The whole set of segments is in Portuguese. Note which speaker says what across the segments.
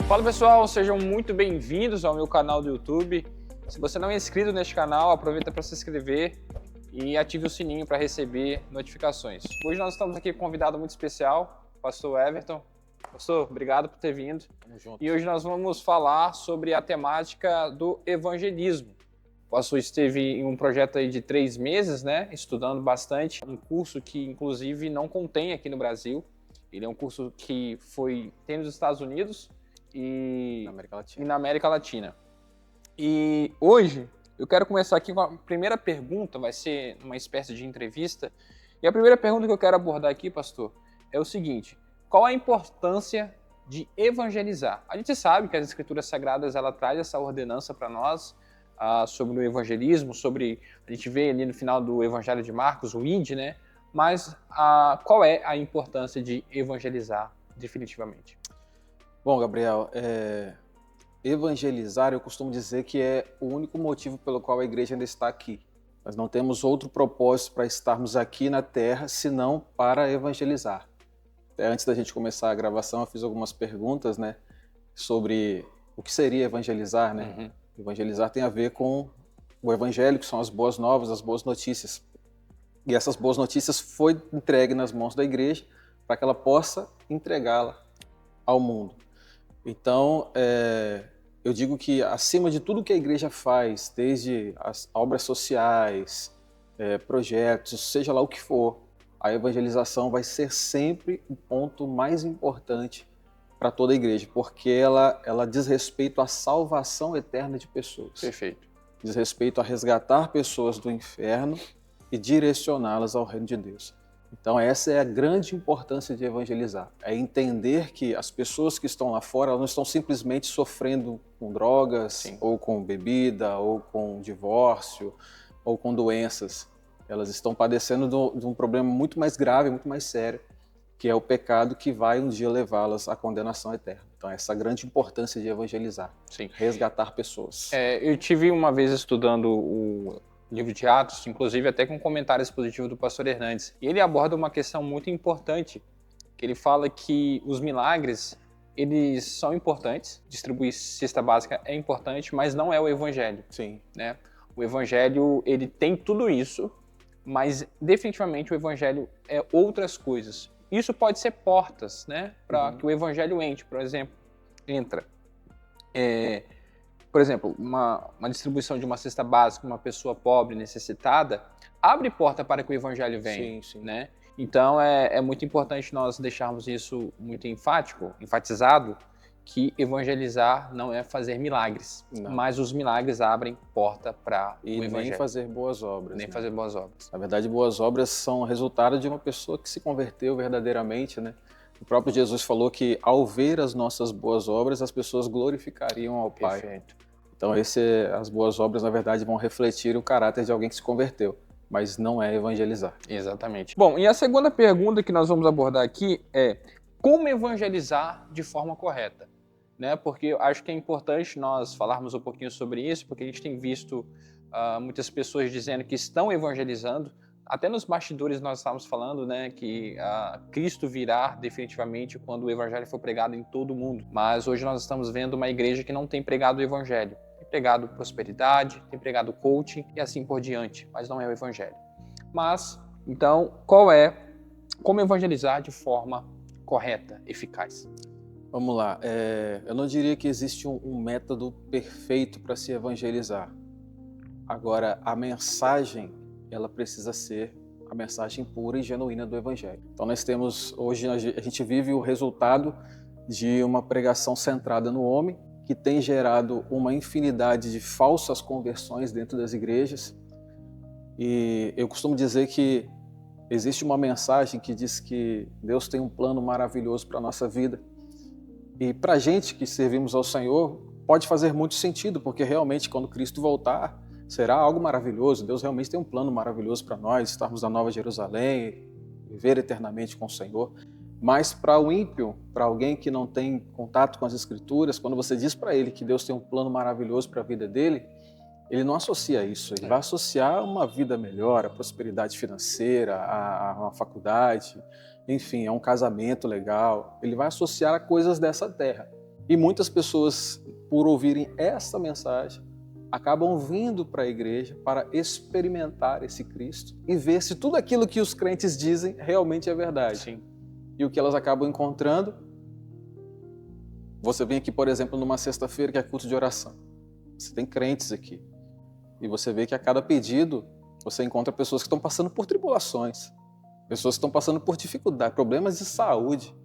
Speaker 1: Fala pessoal, sejam muito bem-vindos ao meu canal do YouTube. Se você não é inscrito neste canal, aproveita para se inscrever e ative o sininho para receber notificações. Hoje nós estamos aqui com um convidado muito especial, o pastor Everton. Pastor, obrigado por ter vindo.
Speaker 2: Tamo junto.
Speaker 1: E hoje nós vamos falar sobre a temática do evangelismo. O pastor esteve em um projeto aí de 3 meses, né, estudando bastante, um curso que inclusive não contém aqui no Brasil. Ele é um curso que tem nos Estados Unidos e na América Latina. E hoje eu quero começar aqui com a primeira pergunta, vai ser uma espécie de entrevista. E a primeira pergunta que eu quero abordar aqui, pastor, é o seguinte: qual a importância de evangelizar? A gente sabe que as Escrituras Sagradas ela traz essa ordenança para nós sobre o evangelismo, a gente vê ali no final do Evangelho de Marcos, o ide, né? Mas qual é a importância de evangelizar definitivamente?
Speaker 2: Bom, Gabriel, evangelizar eu costumo dizer que é o único motivo pelo qual a igreja ainda está aqui. Nós não temos outro propósito para estarmos aqui na Terra senão para evangelizar. Até antes da gente começar a gravação, eu fiz algumas perguntas, né, sobre o que seria evangelizar, né?
Speaker 1: Uhum.
Speaker 2: Evangelizar tem a ver com o evangelho, que são as boas novas, as boas notícias. E essas boas notícias foi entregue nas mãos da igreja para que ela possa entregá-la ao mundo. Então, eu digo que acima de tudo que a igreja faz, desde as obras sociais, projetos, seja lá o que for, a evangelização vai ser sempre o ponto mais importante para toda a igreja, porque ela diz respeito à salvação eterna de pessoas.
Speaker 1: Perfeito.
Speaker 2: Diz respeito a resgatar pessoas do inferno e direcioná-las ao reino de Deus. Então essa é a grande importância de evangelizar, é entender que as pessoas que estão lá fora elas não estão simplesmente sofrendo com drogas,
Speaker 1: Sim,
Speaker 2: ou com bebida, ou com divórcio, ou com doenças. Elas estão padecendo de um problema muito mais grave, muito mais sério, que é o pecado que vai um dia levá-las à condenação eterna. Então essa é a grande importância de evangelizar,
Speaker 1: sim.
Speaker 2: resgatar pessoas.
Speaker 1: Eu tive uma vez estudando o livro de Atos, inclusive até com um comentário expositivo do pastor Hernandes. E ele aborda uma questão muito importante, que ele fala que os milagres, eles são importantes, distribuir cesta básica é importante, mas não é o evangelho.
Speaker 2: Sim.
Speaker 1: Né? O evangelho, ele tem tudo isso, mas definitivamente o evangelho é outras coisas. Isso pode ser portas, né, para que o evangelho entre, por exemplo, por exemplo, uma distribuição de uma cesta básica, uma pessoa pobre, necessitada, abre porta para que o evangelho venha.
Speaker 2: Sim, sim.
Speaker 1: Né? Então é muito importante nós deixarmos isso muito enfatizado, que evangelizar não é fazer milagres, mas os milagres abrem porta para o evangelho.
Speaker 2: E nem fazer boas obras.
Speaker 1: Nem fazer boas obras.
Speaker 2: Na verdade, boas obras são resultado de uma pessoa que se converteu verdadeiramente, né? O próprio Jesus falou que ao ver as nossas boas obras, as pessoas glorificariam ao Pai.
Speaker 1: Perfeito.
Speaker 2: Então, as boas obras, na verdade, vão refletir o caráter de alguém que se converteu, mas não é evangelizar.
Speaker 1: Exatamente. Bom, e a segunda pergunta que nós vamos abordar aqui é como evangelizar de forma correta? Né? Porque eu acho que é importante nós falarmos um pouquinho sobre isso, porque a gente tem visto muitas pessoas dizendo que estão evangelizando. Até nos bastidores nós estávamos falando, né, que Cristo virá definitivamente quando o evangelho for pregado em todo o mundo. Mas hoje nós estamos vendo uma igreja que não tem pregado o evangelho. Tem pregado prosperidade, tem pregado coaching e assim por diante, mas não é o evangelho. Mas, então, como evangelizar de forma correta, eficaz?
Speaker 2: Vamos lá, eu não diria que existe um método perfeito para se evangelizar. Agora, a mensagem, ela precisa ser a mensagem pura e genuína do Evangelho. Então hoje a gente vive o resultado de uma pregação centrada no homem, que tem gerado uma infinidade de falsas conversões dentro das igrejas. E eu costumo dizer que existe uma mensagem que diz que Deus tem um plano maravilhoso para a nossa vida. E para a gente que servimos ao Senhor, pode fazer muito sentido, porque realmente quando Cristo voltar, será algo maravilhoso. Deus realmente tem um plano maravilhoso para nós, estarmos na Nova Jerusalém, viver eternamente com o Senhor. Mas para o ímpio, para alguém que não tem contato com as Escrituras, quando você diz para ele que Deus tem um plano maravilhoso para a vida dele, ele não associa isso. Ele vai associar uma vida melhor, a prosperidade financeira, a uma faculdade, enfim, a um casamento legal. Ele vai associar a coisas dessa terra. E muitas pessoas, por ouvirem essa mensagem, acabam vindo para a igreja para experimentar esse Cristo e ver se tudo aquilo que os crentes dizem realmente é verdade.
Speaker 1: Sim.
Speaker 2: E o que elas acabam encontrando, você vem aqui, por exemplo, numa sexta-feira que é culto de oração. Você tem crentes aqui. E você vê que a cada pedido, você encontra pessoas que estão passando por tribulações, pessoas que estão passando por dificuldade, problemas de saúde,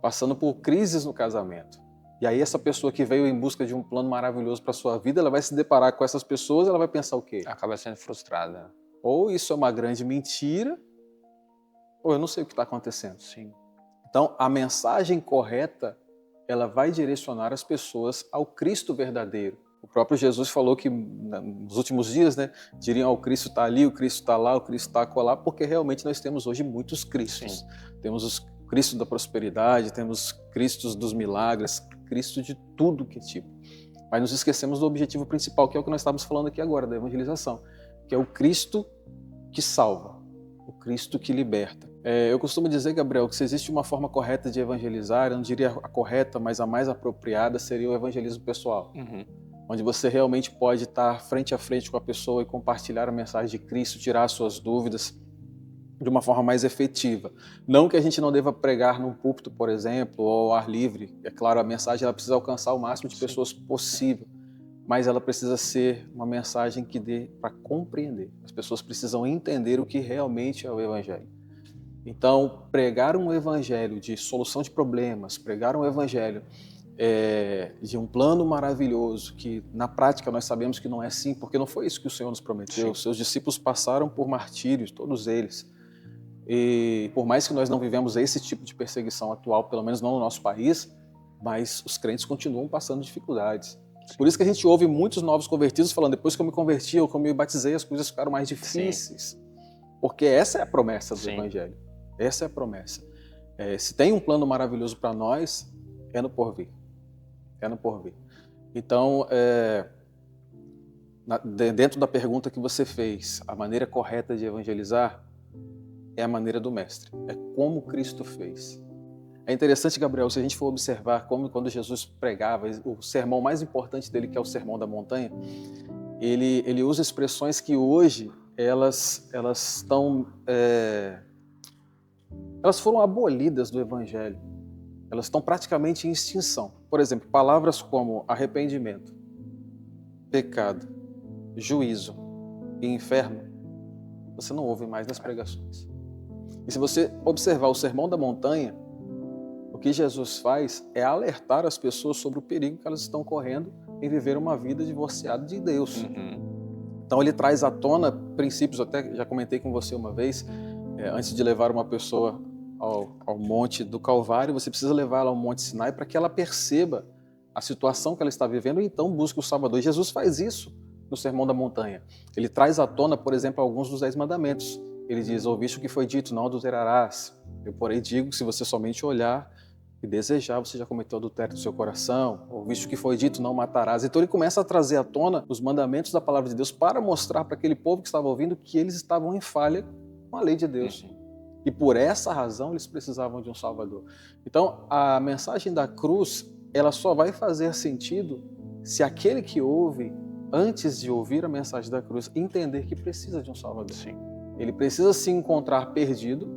Speaker 2: passando por crises no casamento. E aí essa pessoa que veio em busca de um plano maravilhoso para a sua vida, ela vai se deparar com essas pessoas, ela vai pensar o quê?
Speaker 1: Acaba sendo frustrada.
Speaker 2: Ou isso é uma grande mentira, ou eu não sei o que está acontecendo.
Speaker 1: Sim.
Speaker 2: Então, a mensagem correta, ela vai direcionar as pessoas ao Cristo verdadeiro. O próprio Jesus falou que nos últimos dias, né, diriam: o Cristo está ali, o Cristo está lá, o Cristo está acolá, porque realmente nós temos hoje muitos Cristos. Sim. Temos os Cristo da prosperidade, temos Cristos dos milagres, Cristo de tudo que é tipo. Mas nos esquecemos do objetivo principal, que é o que nós estamos falando aqui agora, da evangelização, que é o Cristo que salva, o Cristo que liberta. Eu costumo dizer, Gabriel, que se existe uma forma correta de evangelizar, eu não diria a correta, mas a mais apropriada seria o evangelismo pessoal. Onde você realmente pode estar frente a frente com a pessoa e compartilhar a mensagem de Cristo, tirar as suas dúvidas de uma forma mais efetiva. Não que a gente não deva pregar num púlpito, por exemplo, ou ao ar livre. É claro, a mensagem ela precisa alcançar o máximo de pessoas possível, mas ela precisa ser uma mensagem que dê para compreender. As pessoas precisam entender o que realmente é o Evangelho. Então, pregar um Evangelho de solução de problemas, pregar um Evangelho de um plano maravilhoso, que na prática nós sabemos que não é assim, porque não foi isso que o Senhor nos prometeu. Sim. Os seus discípulos passaram por martírios, todos eles. E por mais que nós não vivemos esse tipo de perseguição atual, pelo menos não no nosso país, mas os crentes continuam passando dificuldades. Por isso que a gente ouve muitos novos convertidos falando: depois que eu me converti ou que eu me batizei, as coisas ficaram mais difíceis. Sim. Porque essa é a promessa do Evangelho. Essa é a promessa. Se tem um plano maravilhoso para nós, é no porvir. É no porvir. Então, dentro da pergunta que você fez, a maneira correta de evangelizar é a maneira do Mestre. É como Cristo fez. É interessante, Gabriel, se a gente for observar como quando Jesus pregava, o sermão mais importante dele, que é o Sermão da Montanha, ele usa expressões que hoje elas foram abolidas do Evangelho. Elas estão praticamente em extinção. Por exemplo, palavras como arrependimento, pecado, juízo e inferno, você não ouve mais nas pregações. E se você observar o Sermão da Montanha, o que Jesus faz é alertar as pessoas sobre o perigo que elas estão correndo em viver uma vida divorciada de Deus. Então ele traz à tona princípios, até já comentei com você uma vez, antes de levar uma pessoa ao Monte do Calvário, você precisa levá-la ao Monte Sinai para que ela perceba a situação que ela está vivendo e então busque o Salvador. E Jesus faz isso no Sermão da Montanha. Ele traz à tona, por exemplo, alguns dos 10 mandamentos. Ele diz: ouviste o que foi dito, não adulterarás. Eu, porém, digo que se você somente olhar e desejar, você já cometeu adultério do seu coração. Ouviste o que foi dito, não matarás. Então ele começa a trazer à tona os mandamentos da palavra de Deus para mostrar para aquele povo que estava ouvindo que eles estavam em falha com a lei de Deus. E por essa razão eles precisavam de um Salvador. Então a mensagem da cruz, ela só vai fazer sentido se aquele que ouve, antes de ouvir a mensagem da cruz, entender que precisa de um Salvador. Sim. Ele precisa se encontrar perdido,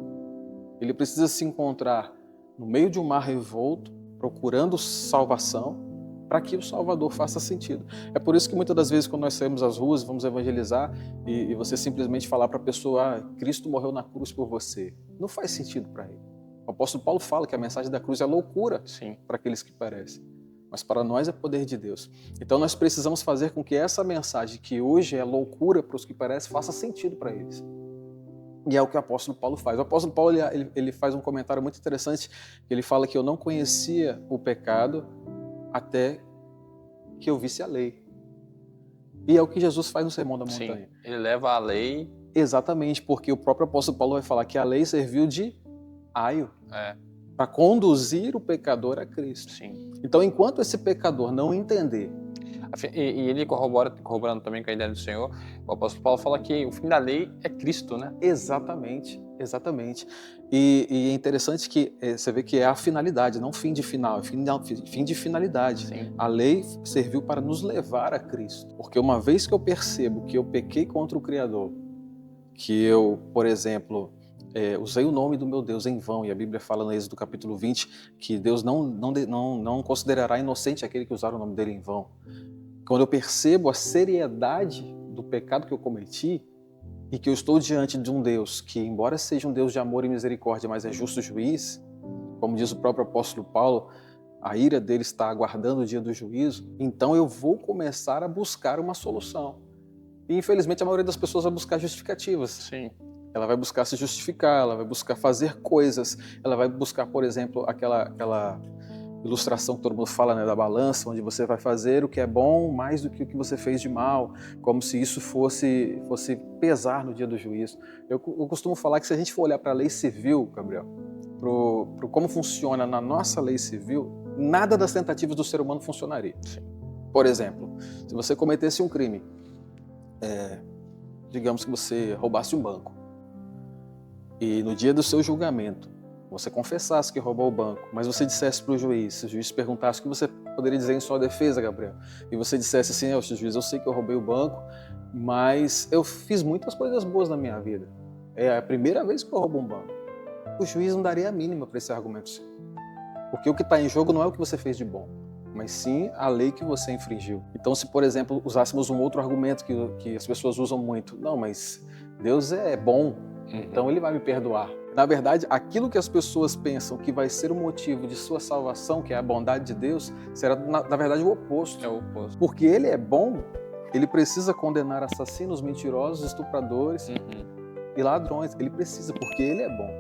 Speaker 2: ele precisa se encontrar no meio de um mar revolto, procurando salvação, para que o Salvador faça sentido. É por isso que muitas das vezes quando nós saímos às ruas, vamos evangelizar, e você simplesmente falar para a pessoa: Cristo morreu na cruz por você, não faz sentido para ele. O apóstolo Paulo fala que a mensagem da cruz é loucura para aqueles que perecem, mas para nós é poder de Deus. Então nós precisamos fazer com que essa mensagem, que hoje é loucura para os que perecem, faça sentido para eles. E é o que o apóstolo Paulo faz. O apóstolo Paulo ele faz um comentário muito interessante, que ele fala que eu não conhecia o pecado até que eu visse a lei. E é o que Jesus faz no Sermão da Montanha.
Speaker 1: Sim, ele leva a lei.
Speaker 2: Exatamente, porque o próprio apóstolo Paulo vai falar que a lei serviu de aio para conduzir o pecador a Cristo.
Speaker 1: Sim.
Speaker 2: Então, enquanto esse pecador não entender...
Speaker 1: E ele corroborando também com a ideia do Senhor, o apóstolo Paulo fala que o fim da lei é Cristo, né?
Speaker 2: Exatamente. Exatamente. E é interessante que você vê que é a finalidade, não fim de final, é fim de finalidade.
Speaker 1: Sim.
Speaker 2: A lei serviu para nos levar a Cristo. Porque uma vez que eu percebo que eu pequei contra o Criador, que eu, por exemplo, usei o nome do meu Deus em vão, e a Bíblia fala no Êxodo capítulo 20 que Deus não considerará inocente aquele que usar o nome dele em vão. Quando eu percebo a seriedade do pecado que eu cometi, e que eu estou diante de um Deus que, embora seja um Deus de amor e misericórdia, mas é justo juiz, como diz o próprio apóstolo Paulo, a ira dele está aguardando o dia do juízo, então eu vou começar a buscar uma solução. E infelizmente a maioria das pessoas vai buscar justificativas.
Speaker 1: Sim.
Speaker 2: Ela vai buscar se justificar, ela vai buscar fazer coisas, ela vai buscar, por exemplo, aquela ilustração que todo mundo fala, né, da balança, onde você vai fazer o que é bom mais do que o que você fez de mal, como se isso fosse pesar no dia do juízo. Eu costumo falar que se a gente for olhar para a lei civil, Gabriel, pro como funciona na nossa lei civil, nada das tentativas do ser humano funcionaria. Por exemplo, se você cometesse um crime, digamos que você roubasse um banco, e no dia do seu julgamento, você confessasse que roubou o banco, mas você dissesse para o juiz, se o juiz perguntasse o que você poderia dizer em sua defesa, Gabriel, e você dissesse assim, juiz, eu sei que eu roubei o banco, mas eu fiz muitas coisas boas na minha vida. É a primeira vez que eu roubo um banco. O juiz não daria a mínima para esse argumento seu. Porque o que está em jogo não é o que você fez de bom, mas sim a lei que você infringiu. Então, se, por exemplo, usássemos um outro argumento que as pessoas usam muito, não, mas Deus é bom, então ele vai me perdoar. Na verdade, aquilo que as pessoas pensam que vai ser o motivo de sua salvação, que é a bondade de Deus, será na verdade o oposto.
Speaker 1: É o oposto.
Speaker 2: Porque ele é bom, ele precisa condenar assassinos, mentirosos, estupradores e ladrões. Ele precisa, porque ele é bom.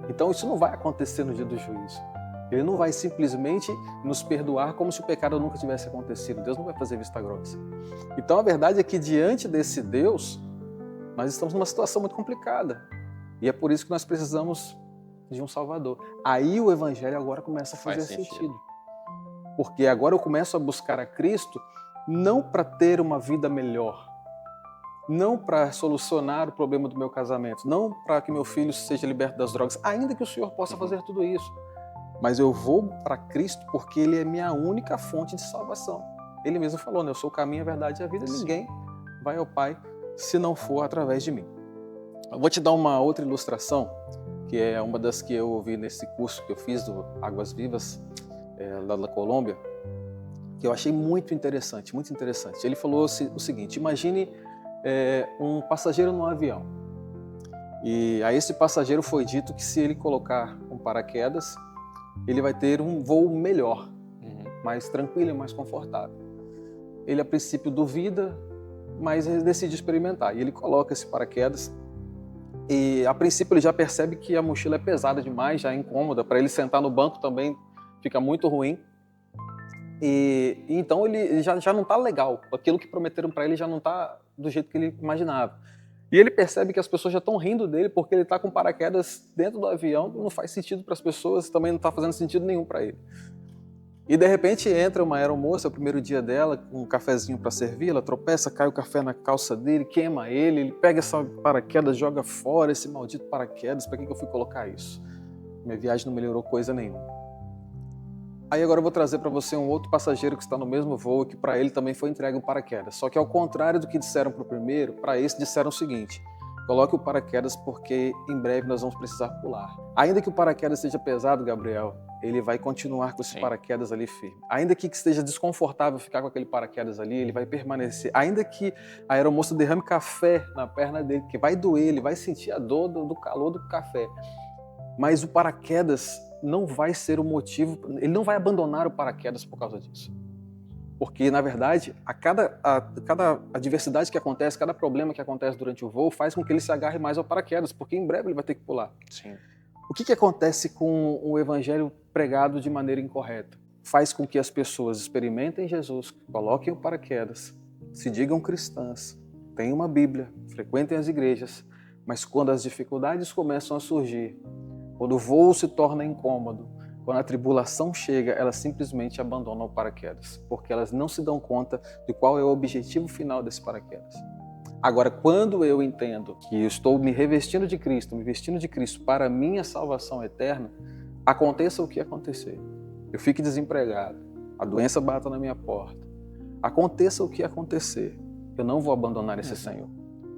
Speaker 2: Então isso não vai acontecer no dia do juízo. Ele não vai simplesmente nos perdoar como se o pecado nunca tivesse acontecido. Deus não vai fazer vista grossa. Então a verdade é que diante desse Deus, nós estamos numa situação muito complicada. E é por isso que nós precisamos de um Salvador. Aí o Evangelho agora começa a fazer sentido. Porque agora eu começo a buscar a Cristo não para ter uma vida melhor, não para solucionar o problema do meu casamento, não para que meu filho seja liberto das drogas, ainda que o Senhor possa fazer tudo isso. Mas eu vou para Cristo porque Ele é minha única fonte de salvação. Ele mesmo falou, né? Eu sou o caminho, a verdade e a vida. Ninguém vai ao Pai se não for através de mim. Eu vou te dar uma outra ilustração, que é uma das que eu ouvi nesse curso que eu fiz do Águas Vivas, lá da Colômbia, que eu achei muito interessante, muito interessante. Ele falou o seguinte, imagine um passageiro num avião. E a esse passageiro foi dito que se ele colocar um paraquedas, ele vai ter um voo melhor, mais tranquilo e mais confortável. Ele a princípio duvida, mas ele decide experimentar. E ele coloca esse paraquedas e a princípio ele já percebe que a mochila é pesada demais, já é incômoda. Para ele sentar no banco também fica muito ruim. E então ele já não está legal. Aquilo que prometeram para ele já não está do jeito que ele imaginava. E ele percebe que as pessoas já estão rindo dele porque ele está com paraquedas dentro do avião, não faz sentido para as pessoas, também não está fazendo sentido nenhum para ele. E de repente entra uma aeromoça, é o primeiro dia dela, com um cafezinho para servir, ela tropeça, cai o café na calça dele, queima ele pega essa paraquedas, joga fora esse maldito paraquedas, para que eu fui colocar isso? Minha viagem não melhorou coisa nenhuma. Aí agora eu vou trazer para você um outro passageiro que está no mesmo voo, que para ele também foi entregue um paraquedas. Só que ao contrário do que disseram para o primeiro, para esse disseram o seguinte, coloque o paraquedas porque em breve nós vamos precisar pular. Ainda que o paraquedas seja pesado, Gabriel, ele vai continuar com esse paraquedas ali firme. Ainda que esteja desconfortável ficar com aquele paraquedas ali, ele vai permanecer. Ainda que a aeromoça derrame café na perna dele, que vai doer, ele vai sentir a dor do calor do café. Mas o paraquedas não vai ser o motivo, ele não vai abandonar o paraquedas por causa disso. Porque, na verdade, cada adversidade que acontece, cada problema que acontece durante o voo faz com que ele se agarre mais ao paraquedas, porque em breve ele vai ter que pular.
Speaker 1: Sim.
Speaker 2: O que acontece com o evangelho pregado de maneira incorreta? Faz com que as pessoas experimentem Jesus, coloquem o paraquedas, se digam cristãs, tenham uma Bíblia, frequentem as igrejas, mas quando as dificuldades começam a surgir, quando o voo se torna incômodo, quando a tribulação chega, elas simplesmente abandonam o paraquedas, porque elas não se dão conta de qual é o objetivo final desse paraquedas. Agora, quando eu entendo que eu estou me revestindo de Cristo, me vestindo de Cristo para a minha salvação eterna, aconteça o que acontecer. Eu fique desempregado, a doença bata na minha porta. Aconteça o que acontecer, eu não vou abandonar esse Senhor,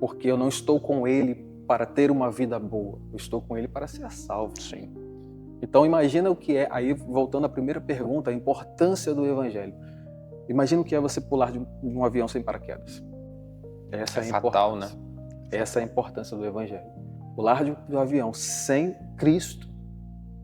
Speaker 2: porque eu não estou com Ele para ter uma vida boa, eu estou com Ele para ser salvo.
Speaker 1: Sim.
Speaker 2: Então imagina o que é, aí voltando à primeira pergunta, a importância do Evangelho. Imagina o que é você pular de um avião sem paraquedas. Essa é a
Speaker 1: fatal, né?
Speaker 2: Essa é a importância do Evangelho. Pular do avião sem Cristo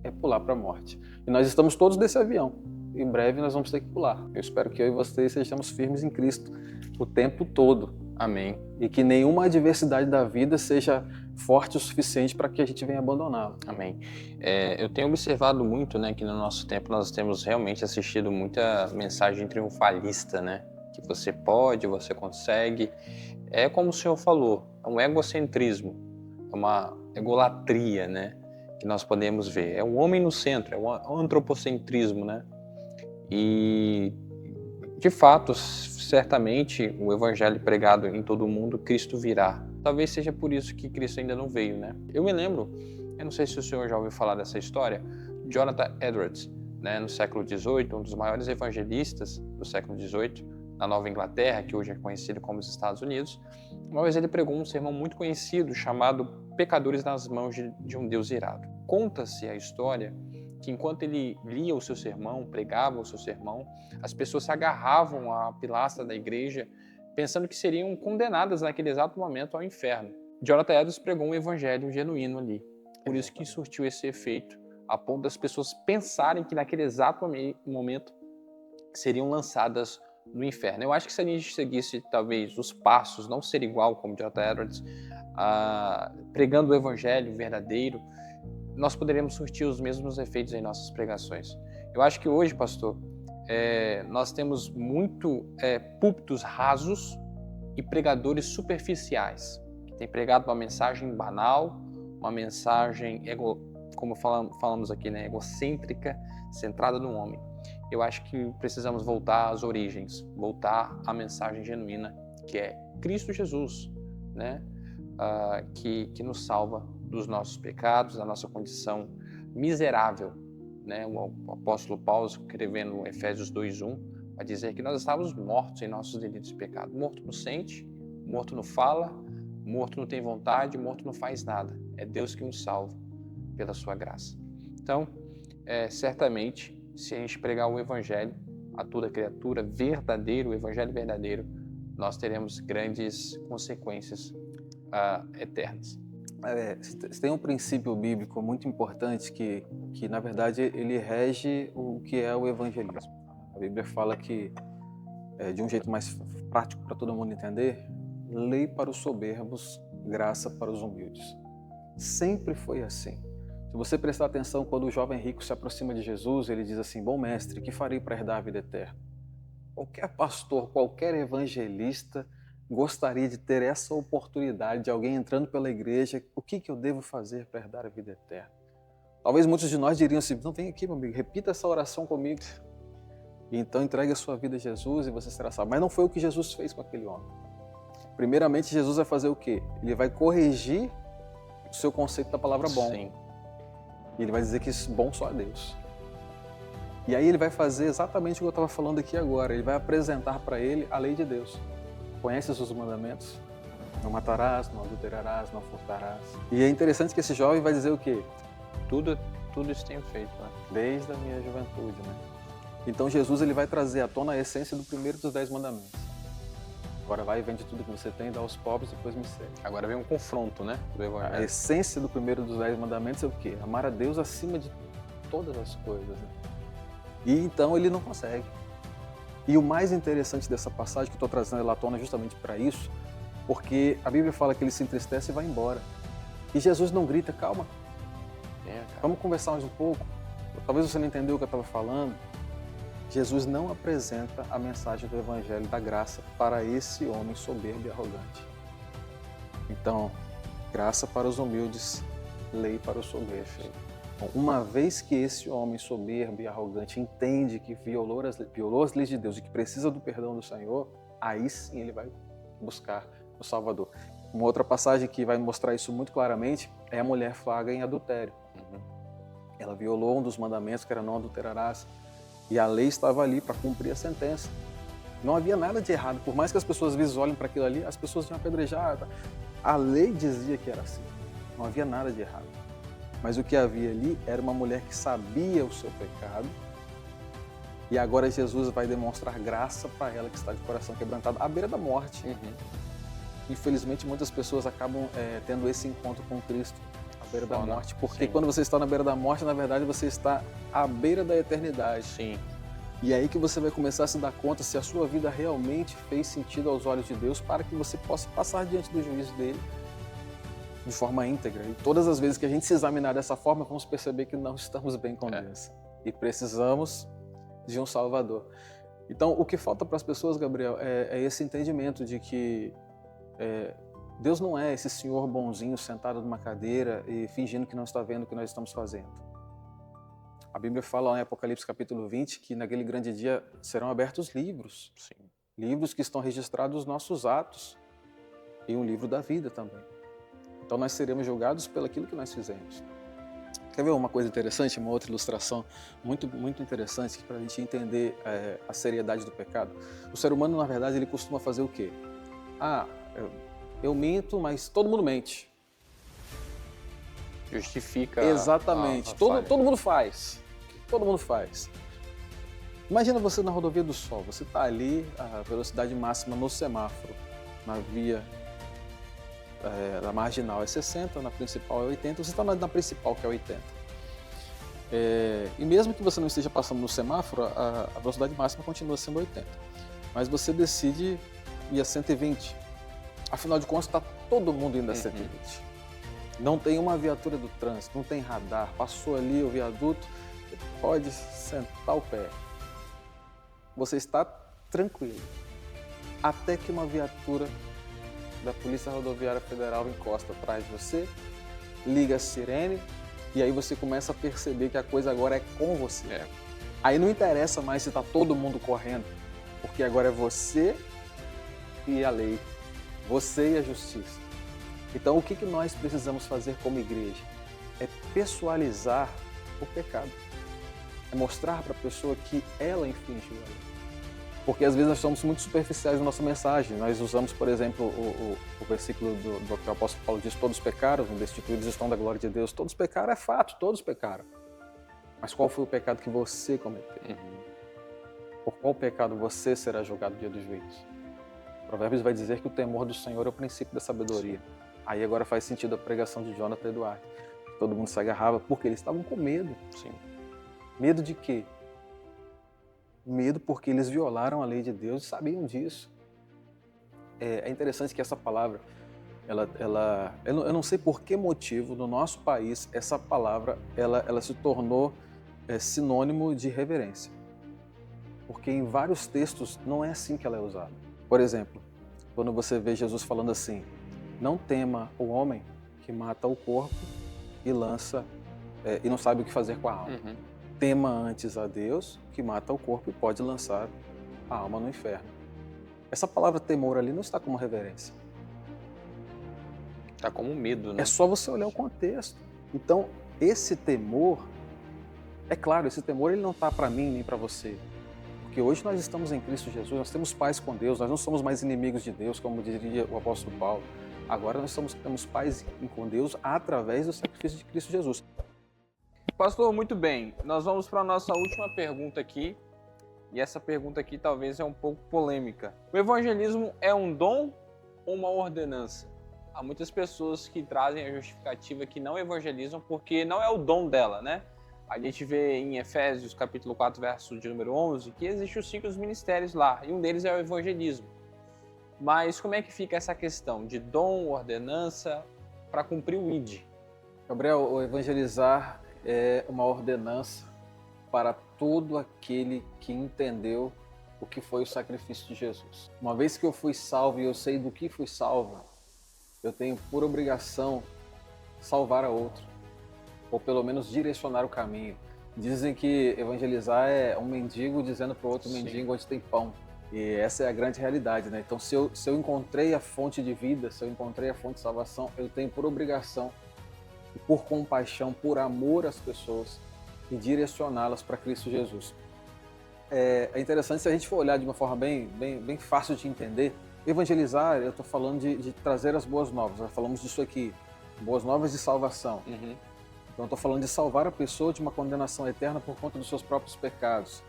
Speaker 2: é pular para a morte. E nós estamos todos nesse avião. Em breve nós vamos ter que pular. Eu espero que eu e você sejamos firmes em Cristo o tempo todo.
Speaker 1: Amém.
Speaker 2: E que nenhuma adversidade da vida seja forte o suficiente para que a gente venha abandoná-lo.
Speaker 1: Amém. Eu tenho observado muito, né, que no nosso tempo nós temos realmente assistido muita mensagem triunfalista, né? Que você pode, você consegue. É como o senhor falou, é um egocentrismo, é uma egolatria, né? Que nós podemos ver. É o homem no centro, é o antropocentrismo, né? E, de fato, certamente, o evangelho pregado em todo o mundo, Cristo virá. Talvez seja por isso que Cristo ainda não veio, né? Eu me lembro, eu não sei se o senhor já ouviu falar dessa história, Jonathan Edwards, né, no século XVIII, um dos maiores evangelistas do século XVIII, na Nova Inglaterra, que hoje é conhecido como os Estados Unidos. Uma vez ele pregou um sermão muito conhecido chamado Pecadores nas Mãos de um Deus Irado. Conta-se a história que enquanto ele lia o seu sermão, pregava o seu sermão, as pessoas se agarravam à pilastra da igreja pensando que seriam condenadas naquele exato momento ao inferno. Jonathan Edwards pregou um evangelho genuíno ali. Por isso que surtiu esse efeito, a ponto das pessoas pensarem que naquele exato momento seriam lançadas no inferno. Eu acho que se a gente seguisse talvez os passos, não ser igual como Jonathan Edwards, pregando o evangelho verdadeiro, nós poderíamos surtir os mesmos efeitos em nossas pregações. Eu acho que hoje, pastor, nós temos muito púlpitos rasos e pregadores superficiais, que têm pregado uma mensagem banal, uma mensagem, como falamos aqui, né, egocêntrica, centrada no homem. Eu acho que precisamos voltar às origens, voltar à mensagem genuína, que é Cristo Jesus, né? Que nos salva dos nossos pecados, da nossa condição miserável, né? O apóstolo Paulo, escrevendo em Efésios 2:1, vai dizer que nós estávamos mortos em nossos delitos e pecados. Morto não sente, morto não fala, morto não tem vontade, morto não faz nada. É Deus que nos salva pela sua graça. Então, certamente, se a gente pregar o evangelho a toda criatura verdadeiro, o evangelho verdadeiro, nós teremos grandes consequências eternas.
Speaker 2: Tem um princípio bíblico muito importante que na verdade, ele rege o que é o evangelismo. A Bíblia fala que, de um jeito mais prático para todo mundo entender, lei para os soberbos, graça para os humildes. Sempre foi assim. Se você prestar atenção, quando o jovem rico se aproxima de Jesus, ele diz assim: bom mestre, que farei para herdar a vida eterna? Qualquer pastor, qualquer evangelista gostaria de ter essa oportunidade de alguém entrando pela igreja. O que eu devo fazer para herdar a vida eterna? Talvez muitos de nós diriam assim: não, vem aqui, meu amigo, repita essa oração comigo. E então entregue a sua vida a Jesus e você será salvo. Mas não foi o que Jesus fez com aquele homem. Primeiramente, Jesus vai fazer o quê? Ele vai corrigir o seu conceito da palavra bom.
Speaker 1: Sim.
Speaker 2: E ele vai dizer que isso bom só a Deus. E aí ele vai fazer exatamente o que eu estava falando aqui agora. Ele vai apresentar para ele a lei de Deus. Conhece os mandamentos? Não matarás, não adulterarás, não furtarás. E é interessante que esse jovem vai dizer o quê?
Speaker 1: Tudo isso tenho feito, né?
Speaker 2: Desde a minha juventude, né? Então Jesus ele vai trazer à tona a essência do primeiro dos 10 mandamentos. Agora vai e vende tudo que você tem, dá aos pobres e depois me segue.
Speaker 1: Agora vem um confronto, né, do evangelho.
Speaker 2: A essência do primeiro dos 10 mandamentos é o quê? Amar a Deus acima de todas as coisas. Né? E então ele não consegue. E o mais interessante dessa passagem que eu estou trazendo ela à tona justamente para isso, porque a Bíblia fala que ele se entristece e vai embora. E Jesus não grita: calma, vamos conversar mais um pouco. Talvez você não entendeu o que eu estava falando. Jesus não apresenta a mensagem do Evangelho da graça para esse homem soberbo e arrogante. Então, graça para os humildes, lei para os soberbos. Bom, uma vez que esse homem soberbo e arrogante entende que violou as leis de Deus e que precisa do perdão do Senhor, aí sim ele vai buscar no Salvador. Uma outra passagem que vai mostrar isso muito claramente é a mulher flagra em adultério. Ela violou um dos mandamentos, que era não adulterarás, e a lei estava ali para cumprir a sentença. Não havia nada de errado, por mais que as pessoas olhem para aquilo ali, as pessoas iam apedrejar. A lei dizia que era assim, não havia nada de errado. Mas o que havia ali era uma mulher que sabia o seu pecado, e agora Jesus vai demonstrar graça para ela que está de coração quebrantado, à beira da morte. Infelizmente, muitas pessoas acabam tendo esse encontro com Cristo à beira da morte, porque quando você está na beira da morte, na verdade, você está à beira da eternidade.
Speaker 1: Sim.
Speaker 2: E é aí que você vai começar a se dar conta se a sua vida realmente fez sentido aos olhos de Deus, para que você possa passar diante do juízo dele de forma íntegra. E todas as vezes que a gente se examinar dessa forma, vamos perceber que não estamos bem com Deus. E precisamos de um Salvador. Então, o que falta para as pessoas, Gabriel, é esse entendimento de que Deus não é esse senhor bonzinho sentado numa cadeira e fingindo que não está vendo o que nós estamos fazendo. A Bíblia fala em Apocalipse capítulo 20 que naquele grande dia serão abertos livros.
Speaker 1: Sim.
Speaker 2: Livros que estão registrados os nossos atos e um livro da vida também. Então nós seremos julgados pelo aquilo que nós fizemos. Quer ver uma coisa interessante, uma outra ilustração muito interessante para a gente entender a seriedade do pecado? O ser humano, na verdade, ele costuma fazer o quê? Eu minto, mas todo mundo mente.
Speaker 1: Justifica.
Speaker 2: Exatamente. Todo mundo faz. Todo mundo faz. Imagina você na rodovia do Sol. Você está ali, a velocidade máxima no semáforo, na via da marginal é 60, na principal é 80. Você está na principal, que é 80. E mesmo que você não esteja passando no semáforo, a velocidade máxima continua sendo 80. Mas você decide ir a 120. Afinal de contas, está todo mundo indo a 120. Não tem uma viatura do trânsito, não tem radar, passou ali o viaduto, pode sentar o pé. Você está tranquilo. Até que uma viatura da Polícia Rodoviária Federal encosta atrás de você, liga a sirene, e aí você começa a perceber que a coisa agora é com você. Aí não interessa mais se está todo mundo correndo, porque agora é você e a lei, você e a justiça. Então, o que nós precisamos fazer como igreja? É pessoalizar o pecado. É mostrar para a pessoa que ela infringiu a lei. Porque às vezes nós somos muito superficiais na nossa mensagem. Nós usamos, por exemplo, o versículo do que o apóstolo Paulo diz: todos pecaram, destituídos estão da glória de Deus. Todos pecaram é fato, todos pecaram. Mas qual foi o pecado que você cometeu? Por qual pecado você será julgado no dia do juízo? Provérbios vai dizer que o temor do Senhor é o princípio da sabedoria. Sim. Aí agora faz sentido a pregação de Jonathan Eduardo. Todo mundo se agarrava porque eles estavam com medo.
Speaker 1: Sim. Medo de quê?
Speaker 2: Medo porque eles violaram a lei de Deus e sabiam disso. É interessante que essa palavra, eu não sei por que motivo no nosso país essa palavra ela se tornou sinônimo de reverência. Porque em vários textos não é assim que ela é usada. Por exemplo, quando você vê Jesus falando assim: não tema o homem que mata o corpo e lança e não sabe o que fazer com a alma. Tema antes a Deus que mata o corpo e pode lançar a alma no inferno. Essa palavra temor ali não está como reverência.
Speaker 1: Está como medo, né?
Speaker 2: É só você olhar o contexto. Então, esse temor, é claro, esse temor ele não está para mim nem para você. Porque hoje nós estamos em Cristo Jesus, nós temos paz com Deus, nós não somos mais inimigos de Deus, como diria o apóstolo Paulo. Agora nós temos paz com Deus através do sacrifício de Cristo Jesus.
Speaker 1: Pastor, muito bem. Nós vamos para a nossa última pergunta aqui. E essa pergunta aqui talvez é um pouco polêmica. O evangelismo é um dom ou uma ordenança? Há muitas pessoas que trazem a justificativa que não evangelizam porque não é o dom dela, né? A gente vê em Efésios, capítulo 4, verso de número 11, que existem os 5 ministérios lá, e um deles é o evangelismo. Mas como é que fica essa questão de dom, ordenança, para cumprir o ID?
Speaker 2: Gabriel, o evangelizar é uma ordenança para todo aquele que entendeu o que foi o sacrifício de Jesus. Uma vez que eu fui salvo e eu sei do que fui salvo, eu tenho por obrigação salvar a outro, ou pelo menos direcionar o caminho. Dizem que evangelizar é um mendigo dizendo para o outro mendigo onde tem pão. E essa é a grande realidade, né? Então, se eu encontrei a fonte de vida, se eu encontrei a fonte de salvação, eu tenho por obrigação, e por compaixão, por amor às pessoas, e direcioná-las para Cristo Jesus. É interessante se a gente for olhar de uma forma bem fácil de entender. Evangelizar, eu estou falando de trazer as boas novas. Nós falamos disso aqui, boas novas de salvação.
Speaker 1: Uhum.
Speaker 2: Então, eu estou falando de salvar a pessoa de uma condenação eterna por conta dos seus próprios pecados.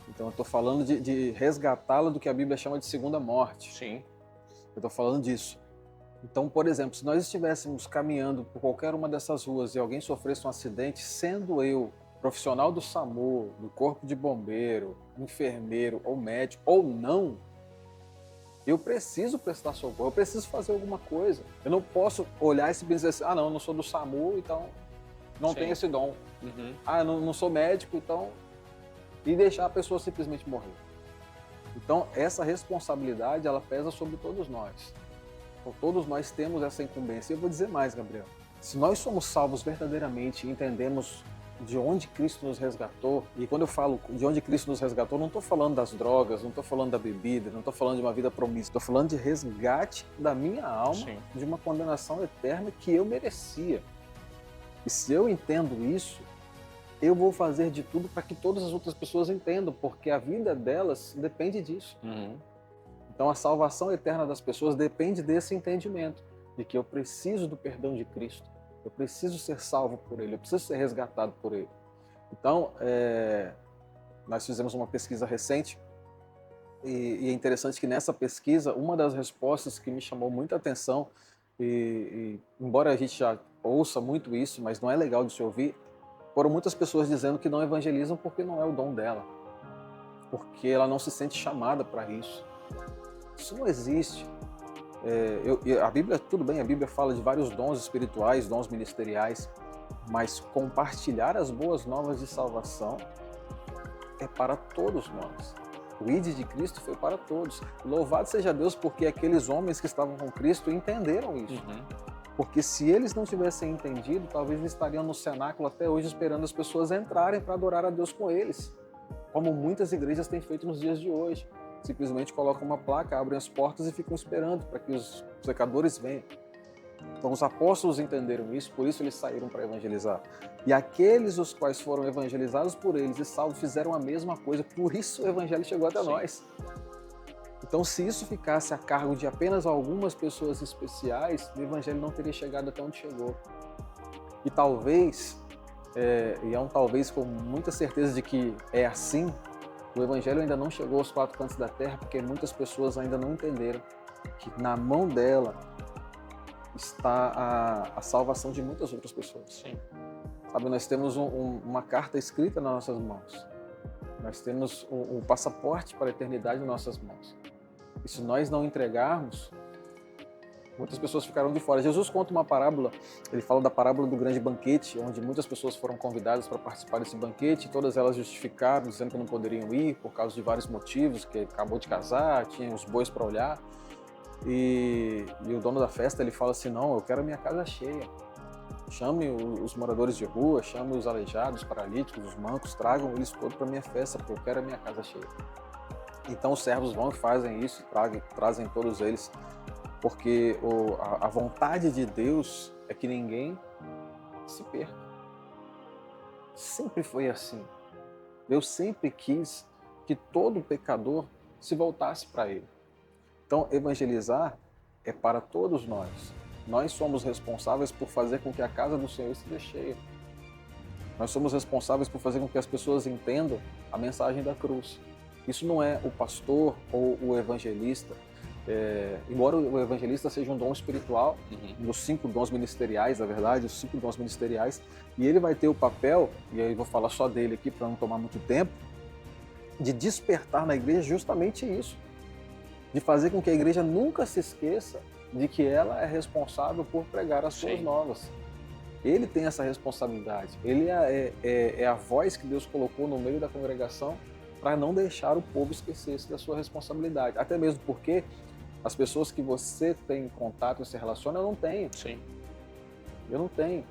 Speaker 2: Então, eu estou falando de resgatá-la do que a Bíblia chama de segunda morte.
Speaker 1: Sim.
Speaker 2: Eu estou falando disso. Então, por exemplo, se nós estivéssemos caminhando por qualquer uma dessas ruas e alguém sofresse um acidente, sendo eu profissional do SAMU, do corpo de bombeiro, enfermeiro ou médico, ou não, eu preciso prestar socorro, eu preciso fazer alguma coisa. Eu não posso olhar e dizer assim, não, eu não sou do SAMU, então não tenho esse dom.
Speaker 1: Uhum.
Speaker 2: Eu não sou médico, então... E deixar a pessoa simplesmente morrer. Então, essa responsabilidade, ela pesa sobre todos nós. Então, todos nós temos essa incumbência. E eu vou dizer mais, Gabriel. Se nós somos salvos verdadeiramente e entendemos de onde Cristo nos resgatou, e quando eu falo de onde Cristo nos resgatou, não estou falando das drogas, não estou falando da bebida, não estou falando de uma vida promíscua, estou falando de resgate da minha alma, sim, de uma condenação eterna que eu merecia. E se eu entendo isso, eu vou fazer de tudo para que todas as outras pessoas entendam, porque a vida delas depende disso.
Speaker 1: Uhum.
Speaker 2: Então a salvação eterna das pessoas depende desse entendimento, de que eu preciso do perdão de Cristo, eu preciso ser salvo por Ele, eu preciso ser resgatado por Ele. Então, nós fizemos uma pesquisa recente e é interessante que nessa pesquisa, uma das respostas que me chamou muita atenção, e embora a gente já ouça muito isso, mas não é legal de se ouvir, foram muitas pessoas dizendo que não evangelizam porque não é o dom dela, porque ela não se sente chamada para isso. Isso não existe. A Bíblia, tudo bem, a Bíblia fala de vários dons espirituais, dons ministeriais, mas compartilhar as boas novas de salvação é para todos nós. O ID de Cristo foi para todos. Louvado seja Deus porque aqueles homens que estavam com Cristo entenderam isso. Uhum. Porque se eles não tivessem entendido, talvez eles estariam no cenáculo até hoje esperando as pessoas entrarem para adorar a Deus com eles. Como muitas igrejas têm feito nos dias de hoje. Simplesmente colocam uma placa, abrem as portas e ficam esperando para que os pecadores venham. Então os apóstolos entenderam isso, por isso eles saíram para evangelizar. E aqueles os quais foram evangelizados por eles e salvos fizeram a mesma coisa, por isso o evangelho chegou até nós. Então, se isso ficasse a cargo de apenas algumas pessoas especiais, o evangelho não teria chegado até onde chegou. E talvez, e é um talvez com muita certeza de que é assim, o evangelho ainda não chegou aos quatro cantos da terra, porque muitas pessoas ainda não entenderam que na mão dela está a salvação de muitas outras pessoas.
Speaker 1: Sim.
Speaker 2: Sabe, nós temos uma carta escrita nas nossas mãos. Nós temos um passaporte para a eternidade nas nossas mãos. E se nós não entregarmos, muitas pessoas ficarão de fora. Jesus conta uma parábola, ele fala da parábola do grande banquete, onde muitas pessoas foram convidadas para participar desse banquete, todas elas justificaram, dizendo que não poderiam ir por causa de vários motivos, que acabou de casar, tinha os bois para olhar. E o dono da festa, ele fala assim, não, eu quero a minha casa cheia. Chame os moradores de rua, chame os aleijados, os paralíticos, os mancos, tragam eles todos para a minha festa, porque eu quero a minha casa cheia. Então os servos vão e fazem isso, trazem todos eles, porque a vontade de Deus é que ninguém se perca. Sempre foi assim. Deus sempre quis que todo pecador se voltasse para Ele. Então evangelizar é para todos nós. Nós somos responsáveis por fazer com que a casa do Senhor esteja cheia. Nós somos responsáveis por fazer com que as pessoas entendam a mensagem da cruz. Isso não é o pastor ou o evangelista. Embora o evangelista seja um dom espiritual, dos 5 dons ministeriais, na verdade, os 5 dons ministeriais, e ele vai ter o papel, e aí vou falar só dele aqui para não tomar muito tempo, de despertar na igreja justamente isso. De fazer com que a igreja nunca se esqueça de que ela é responsável por pregar as boas novas. Ele tem essa responsabilidade. Ele é a voz que Deus colocou no meio da congregação para não deixar o povo esquecer-se da sua responsabilidade. Até mesmo porque as pessoas que você tem contato e se relaciona, eu não tenho.
Speaker 1: Sim.
Speaker 2: Eu não tenho.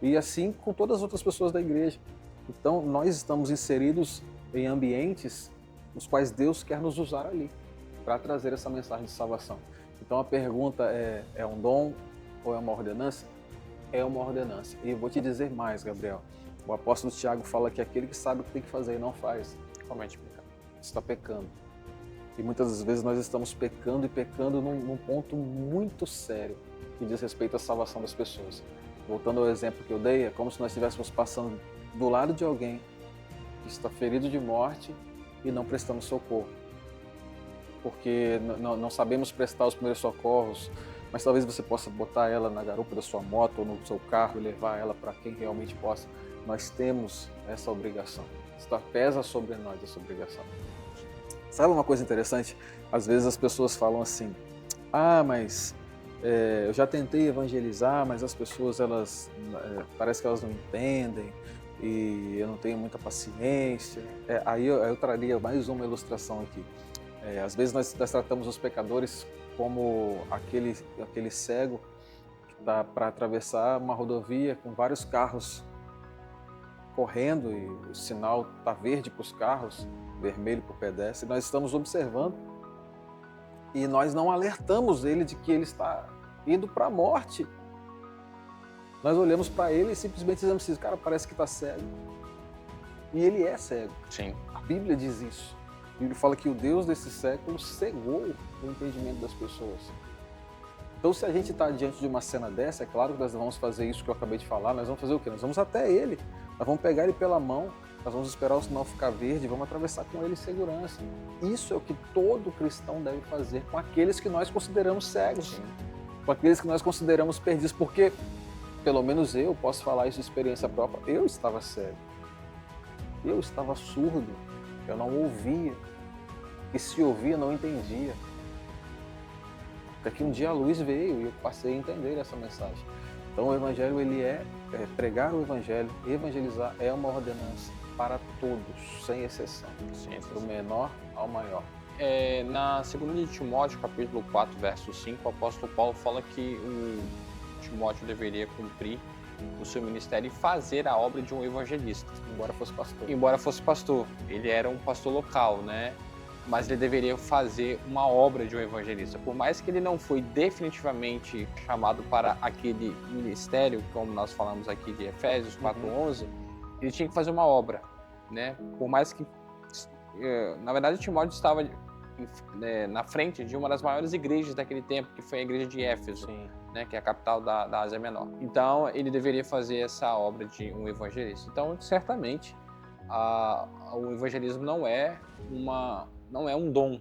Speaker 2: E assim com todas as outras pessoas da igreja. Então, nós estamos inseridos em ambientes nos quais Deus quer nos usar ali. para trazer essa mensagem de salvação. Então a pergunta é um dom ou é uma ordenança? É uma ordenança. E eu vou te dizer mais, Gabriel. O apóstolo Tiago fala que aquele que sabe o que tem que fazer e não faz,
Speaker 1: Realmente pecado.
Speaker 2: está pecando. E muitas das vezes nós estamos pecando e pecando num ponto muito sério que diz respeito à salvação das pessoas. Voltando ao exemplo que eu dei, é como se nós estivéssemos passando do lado de alguém que está ferido de morte e não prestando socorro. Porque não sabemos prestar os primeiros socorros, mas talvez você possa botar ela na garupa da sua moto ou no seu carro e levar ela para quem realmente possa. Nós temos essa obrigação. Pesa sobre nós essa obrigação. Sabe uma coisa interessante? Às vezes as pessoas falam assim, mas eu já tentei evangelizar, mas as pessoas, parece que elas não entendem e eu não tenho muita paciência. Aí eu traria mais uma ilustração aqui. Às vezes nós tratamos os pecadores como aquele cego que está para atravessar uma rodovia com vários carros correndo e o sinal está verde para os carros, vermelho para o pedestre. Nós estamos observando e nós não alertamos ele de que ele está indo para a morte. Nós olhamos para ele e simplesmente dizemos assim, cara, parece que está cego. E ele é cego.
Speaker 1: Sim.
Speaker 2: A Bíblia diz isso. A Bíblia fala que o Deus desse século cegou o entendimento das pessoas. Então, se a gente está diante de uma cena dessa, é claro que nós vamos fazer isso que eu acabei de falar, nós vamos fazer o quê? Nós vamos até ele, nós vamos pegar ele pela mão, nós vamos esperar o sinal ficar verde e vamos atravessar com ele em segurança. Isso é o que todo cristão deve fazer com aqueles que nós consideramos cegos,
Speaker 1: Sim.
Speaker 2: com aqueles que nós consideramos perdidos, porque, pelo menos eu posso falar isso de experiência própria, eu estava cego, eu estava surdo, eu não ouvia, e se ouvia, não entendia. Até que um dia a luz veio e eu passei a entender essa mensagem. Então o Evangelho, ele pregar o Evangelho, evangelizar é uma ordenança para todos, sem exceção,
Speaker 1: Sim.
Speaker 2: do menor ao maior.
Speaker 1: Na 2 de Timóteo, capítulo 4, verso 5, o apóstolo Paulo fala que o Timóteo deveria cumprir o seu ministério e fazer a obra de um evangelista.
Speaker 2: Embora fosse pastor.
Speaker 1: Embora fosse pastor, ele era um pastor local, né? Mas ele deveria fazer uma obra de um evangelista. Por mais que ele não foi definitivamente chamado para aquele ministério, como nós falamos aqui de Efésios 4:11, ele tinha que fazer uma obra, né? Por mais que, na verdade, Timóteo estava na frente de uma das maiores igrejas daquele tempo, que foi a igreja de Éfeso, né? Que é a capital da Ásia Menor. Então, ele deveria fazer essa obra de um evangelista. Então, certamente, o evangelismo não é um dom,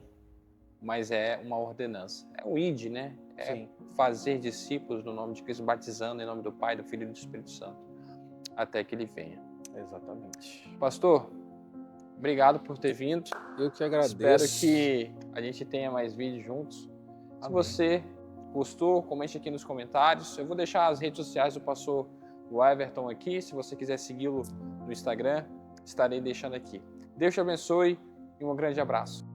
Speaker 1: mas é uma ordenança. É o id, né? É fazer discípulos no nome de Cristo, batizando em nome do Pai, do Filho e do Espírito Santo, até que ele venha.
Speaker 2: Exatamente.
Speaker 1: Pastor, obrigado por ter vindo.
Speaker 2: Eu que agradeço.
Speaker 1: Espero que a gente tenha mais vídeos juntos.
Speaker 2: Amém.
Speaker 1: Se você gostou, comente aqui nos comentários. Eu vou deixar as redes sociais do pastor Everton aqui. Se você quiser segui-lo no Instagram, estarei deixando aqui. Deus te abençoe e um grande abraço.